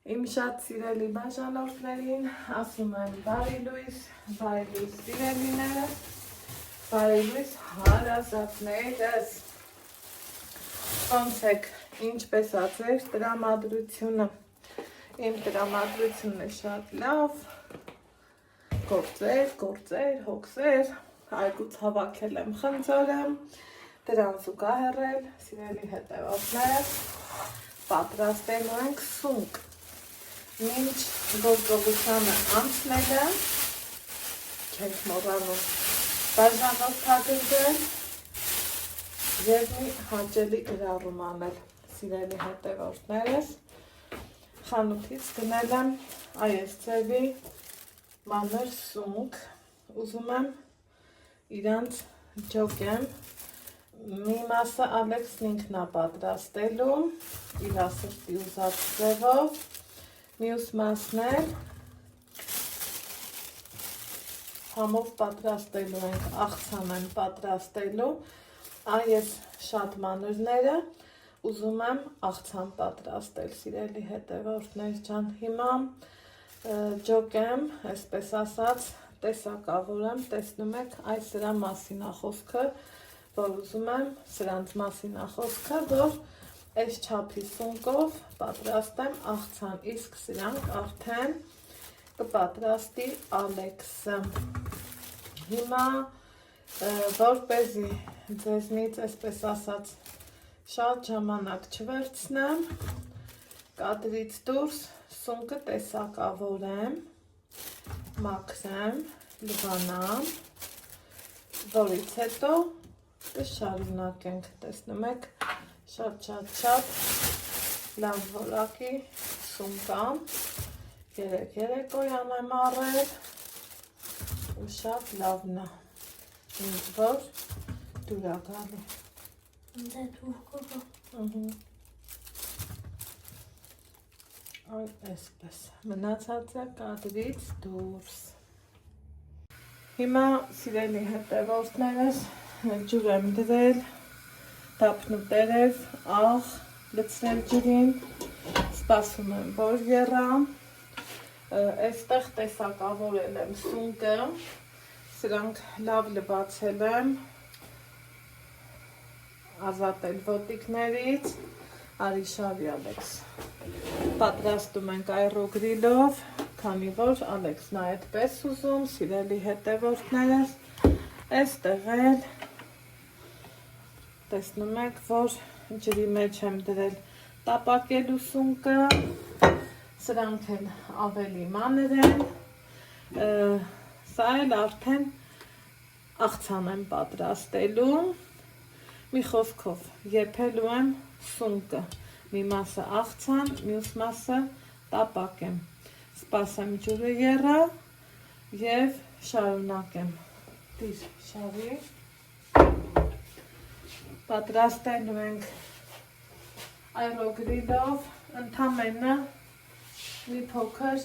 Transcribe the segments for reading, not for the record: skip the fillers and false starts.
Իմ շատ սիրելի բաժանորդներին ասում եմ բարի լույս սիրելիները, բարի լույս հարազատներս, ոնց եք, ինչպես ա ձեր տրամադրությունը, իմ տրամադրությունը շատ լավ, գործեր, հոգսեր, այգուց հավաքել եմ խնձորը, դրան զուգահեռել, սիրելի հետևորդներ, պատրաստելու ենք սունկ, մինչ գործողությանը անցնելը, չենք մոռանում բաժանորդագրվել և մի հաճելի գրառում անել, սիրելի հետևորդներս, խանութից գնել եմ այս ձևի մանր սունկ, ուզում եմ իրանց ջոկեմ, մի մասը Ալեքսն ինքն է պատրաստելու, իր սրտի ուզած ձևով, մյուս մասն էլ համով պատրաստելու ենք, աղցան եմ պատրաստելու, այս շատ մանրները ուզում եմ աղցան պատրաստել, սիրելի հետևորդներ ջան, հիմա ջոկեմ, այսպես ասած, տեսակավորեմ, տեսնում եք, այս սրա մասին է խոսքը, որ ուզում եմ սրանց մասին է խոսքը, որ այս չափի սունկով պատրաստեմ աղցան, իսկ սրանք արդեն կպատրաստի Ալեքսը։ Հիմա, որպեսզի ձեզնից, այսպես ասած, շատ ժամանակ չվերցնեմ, կադրից դուրս սունկը տեսակավորեմ, մաքրեմ, լվանամ, որից հետո կշարունակենք, տեսնում եք, շատ լավ որակի սունկամ, երեկոյան եմ առել ու շատ լավն է, ինձ որ դուր է գալի։ Դե դուր կողը։ Այ այսպես, մնացածը կադրից դուրս։ Հիմա սիրելի հետևորդներս ջուր եմ դրել, դափնուտերև, աղ լցրել ջրին, սպասում եմ, որ եռա, այստեղ տեսակավորել եմ սունկը, սրանք լավ լվացել եմ, ազատել ոտիկներից, արի շարի Ալեքս, պատրաստում ենք այռոգրիլով, քանի որ Ալեքսն է այդպես ուզում, սիրելի հետևորդներս, այստեղ էլ տեսնում եք, որ ջրի մեջ եմ դրել տապակելու սունկը, սրանք են ավելի մանր են, սա էլ արդեն աղցան եմ պատրաստելու, մի խոսքով եփելու եմ սունկը, մի մասը աղցան, մյուս մասը տապակեմ, սպասեմ ջուրը եռա և շարունակեմ, դիր շարի, պատրաստելու ենք այռոգրիլով, ընդամենը մի փոքր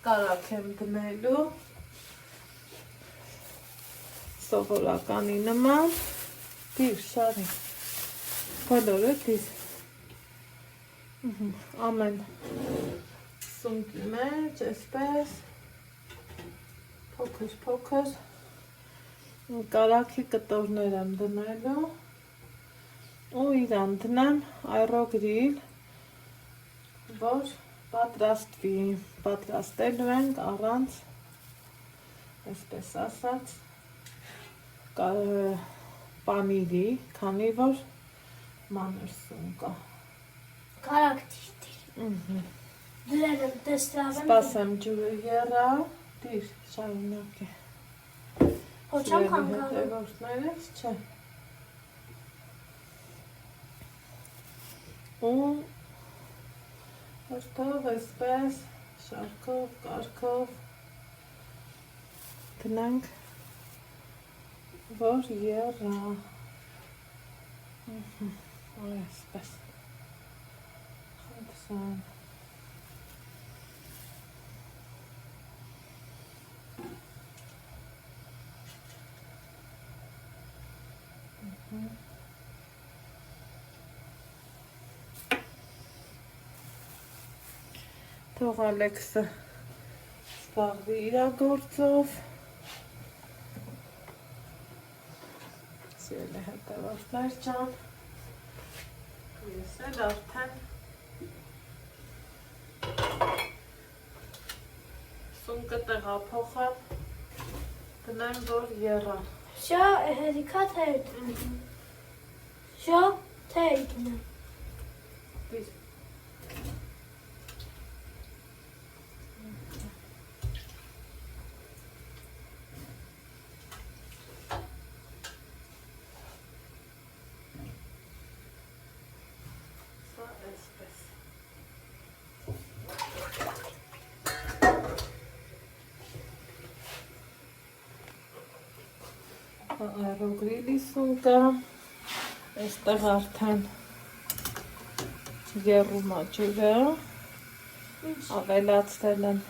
կարագ եմ դնելու, սովորականի նման, դիր շարի, բոլորը դիր, ամեն սունկի մեջ, այսպես, փոքր, կարագի կտորներ եմ դնելու ու իրան դնեմ այռոգրիլ, որ պատրաստվի, պատրաստելու ենք առանց, այսպես ասած, պանիրի, քանի որ մանր սունկ է։ Կարագ դիր։ Դրել եմ տեսրավ եմ։ Սպասեմ ջուրը եռա, դիր, շարունակ է։ Հոչամ խանգարում։ Հետևորդներս, չէ։ Ու հերթով այսպես շարքով, կարգով դնենք, որ եռա, այսպես, խնդրեմ, Թող Ալեքսը զբաղվի իր գործով։ Սիրելի հետևորդներ ջան, ես էլ արդեն սունկը տեղափոխեմ, գնեմ որ եռամ։ Շա հերիքա թե շա թե գնա։ Aerogrili սունկը, այստեղ արդեն եռում է ջուրը, ավելացրել եմ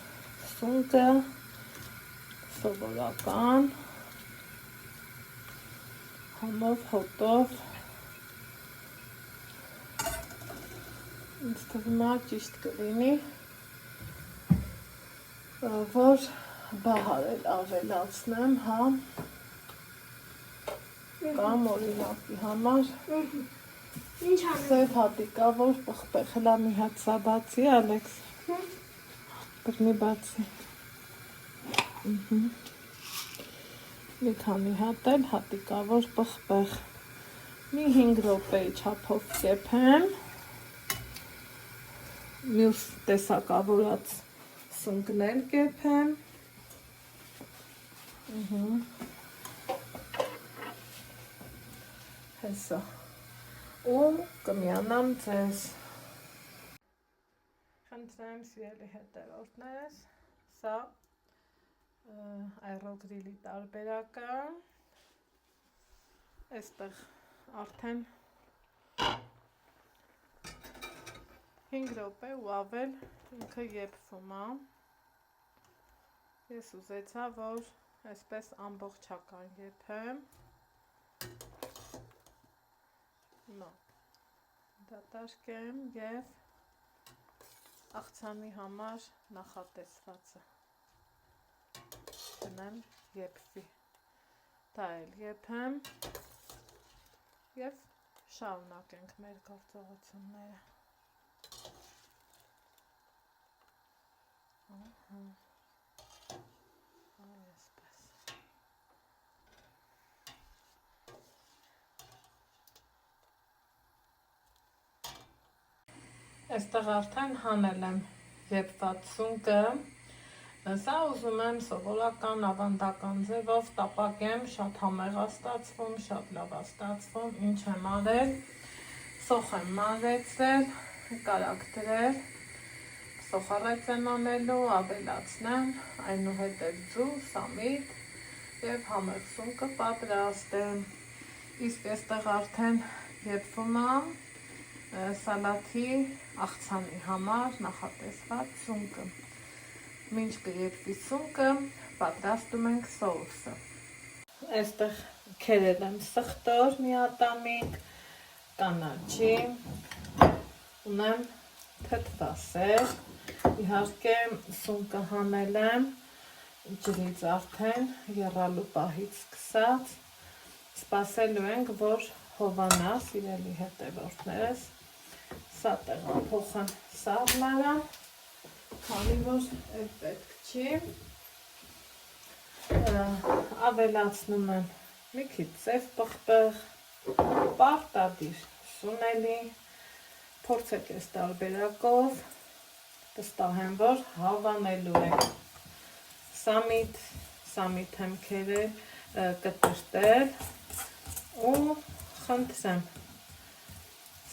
սունկը, սովորական, համով, հոտով, ինձ թվում է ճիշտ կլինի, որ բահարել ավելացնեմ, հա, կամ օրինակի համար Ինչ անեմ։ սև հատիկա, որ պղպեղ, հլա մի հատ սա բացի, Ալեքս, բրնի բացի, մի քանի հատ էլ հատիկա, որ պղպեղ, մի 5 րոպեի չափով կեփեմ, մյուս տեսակավորած սունկներ կեփեմ, հեսա, ու կմիանամ ձեզ։ Խնդրեմ սիրելի հետևորդներս, սա Aerogrili տարբերակը, այստեղ արդեն 5 րոպե ու ավել ինքը եփվում է, ես ուզեցա, որ այսպես ամբողջական եփեմ, Հիմա դատարկեմ և աղցանի համար նախատեսվածը գնեմ եփվի, դա էլ եփեմ և շարունակենք մեր գործողությունները։ Այսպես։ Այստեղ արդեն հանել եմ եփված սունկը, սա ուզում եմ սովորական ավանդական ձևով տապակեմ, շատ համեղ է ստացվում, շատ լավ է ստացվում, ինչ եմ արել, սոխ եմ մանրեցրել, կարագ դրել, սոխառեց եմ անելու, ավելացնեմ, այնուհետև ձու, սամիտ և համեղ սունկը պատրաստեմ, իսկ այստեղ արդեն եփվում է սալաթի աղցանի համար նախատեսված սունկը։ Մինչ կեփվի սունկը, պատրաստում ենք սոուսը։ Այստեղ քերել եմ սխտոր միատամիկ, կանաչի, ունեմ թթվասեր, իհարկե սունկը հանել եմ ջրից արդեն եռալու պահից սկսած, սպասելու ենք, որ հովանա, սիրելի հետևորդներս, սա տեղափոխեմ սառնարը, քանի որ էլ պետք չի, ավելացնում եմ մի քիչ սև պղպեղ, պարտադիր սունելի, փորձեք այս տարբերակով, վստահ եմ, որ հավանելու եք, սամիտ եմ քերել, կտրտել ու խնդրեմ,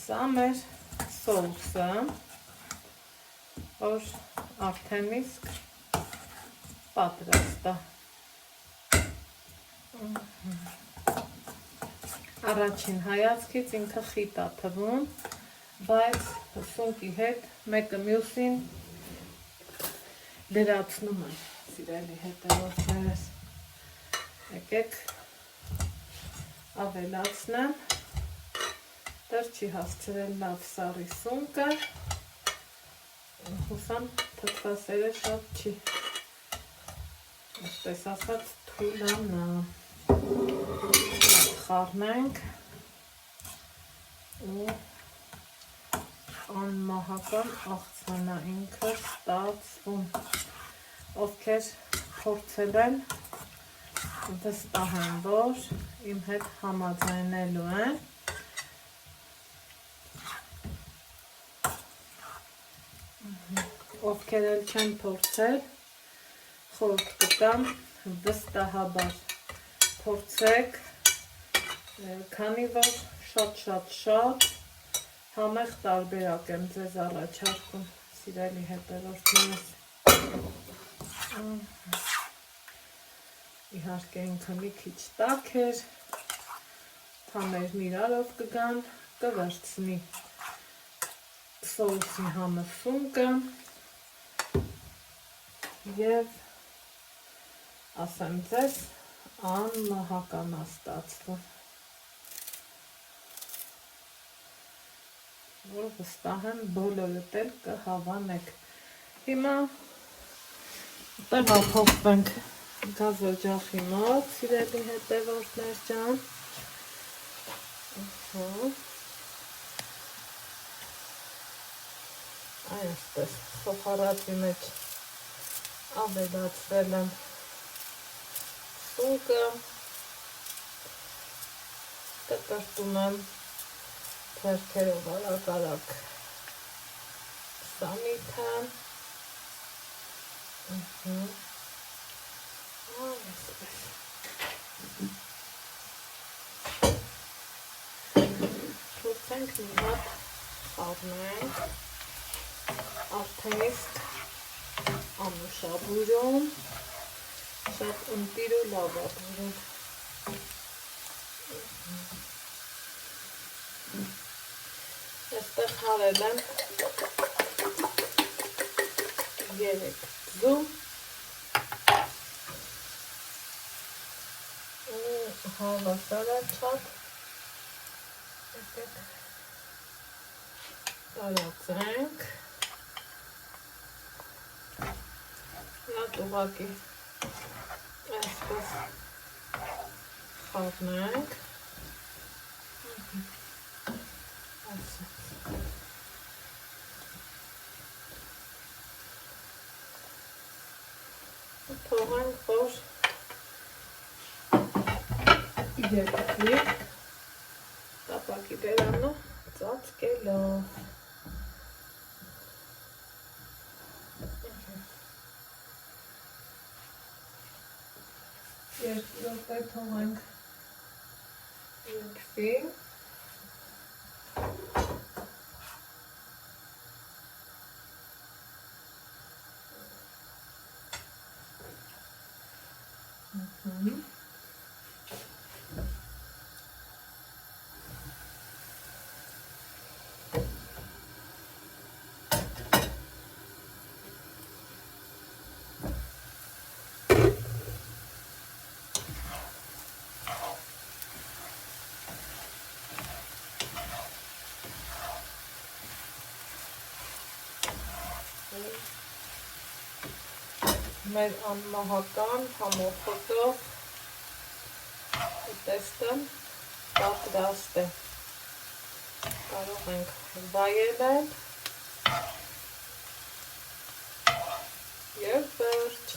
սա մեր սոուսը, որ արդեն իսկ պատրաստ է։ Առաջին հայացքից ինքը խիտ է թվում, բայց սունկի հետ մեկը մյուսին լրացնում եմ, սիրելի հետևորդներս, եկեք ավելացնեմ, դեռ չի հասցրել լավ սառի սունկը, Հուսամ թթվասերը շատ չի, այսպես ասած թուլանա, խառնենք ու անմահական աղցանա ինքը ստացվում, ովքեր փորձել են վստահ եմ, որ իմ հետ համաձայնելու են, ովքեր էլ չեն փորձել, խորհուրդ կտամ վստահաբար փորձեք, քանի որ շատ համեղ տարբերակ եմ ձեզ առաջարկում, սիրելի հետևորդներս։ Իհարկե ինքը մի քիչ տաք էր, թամերն իրարով կգան, կվերցնի սոուսի համը սունկը և ասեմ ձեզ անմահական է ստացվում, որ վստահ եմ բոլորդ էլ կհավանեք։ Հիմա տեղափոխվենք գազօջախի մոտ, սիրելի հետևորդներ ջան։ Այսպես սոխարածի մեջ ավելացրել եմ սունկը, կտրտում եմ թերքերով արագ սամիթը, այսպես փորձենք մի հատ խառնենք, արդեն իսկ անուշաբուրում, շատ ընտիր ու լավ է բուրում։ Այստեղ հարել եմ 3 ձու ու հավասարաչափ տարածենք, Նատ ուղղակի այսպես խառնենք, թողենք, որ երկրի տապակի բերանը ծածկելով։ Երկու րոպե թողենք երկրի։ Մեր անմահական համոփոտով ուտեստը պատրաստ է։ Կարող ենք վայելել և վերջ։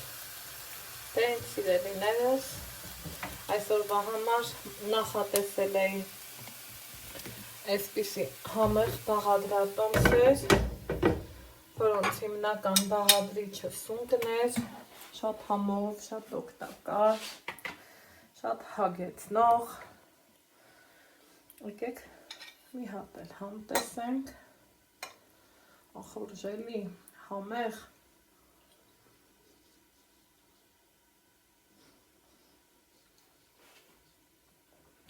Դե ինձ սիրելիներս, այսօրվա համար նախատեսել էի այսպիսի համեղ բաղադրատոմսեր, որոնց հիմնական բաղադրիչը սունկն էր, շատ համով, շատ օգտակար, շատ հագեցնող։ Եկեք մի հատ էլ համ տեսենք, ախորժելի, համեղ։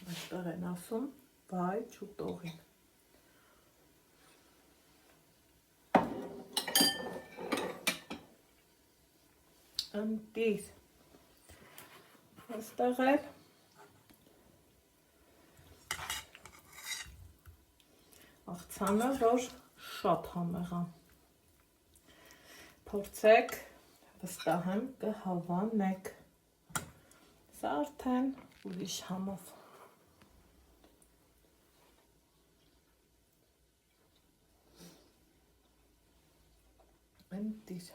Այստեղ են ասում, բայ չուտողին։ Ընտիր, այստեղ էլ աղցանը, որ շատ համեղ է, Փորձեք, վստահ եմ կհավանեք։ Սա արդեն ուրիշ համով։ Ընտիր։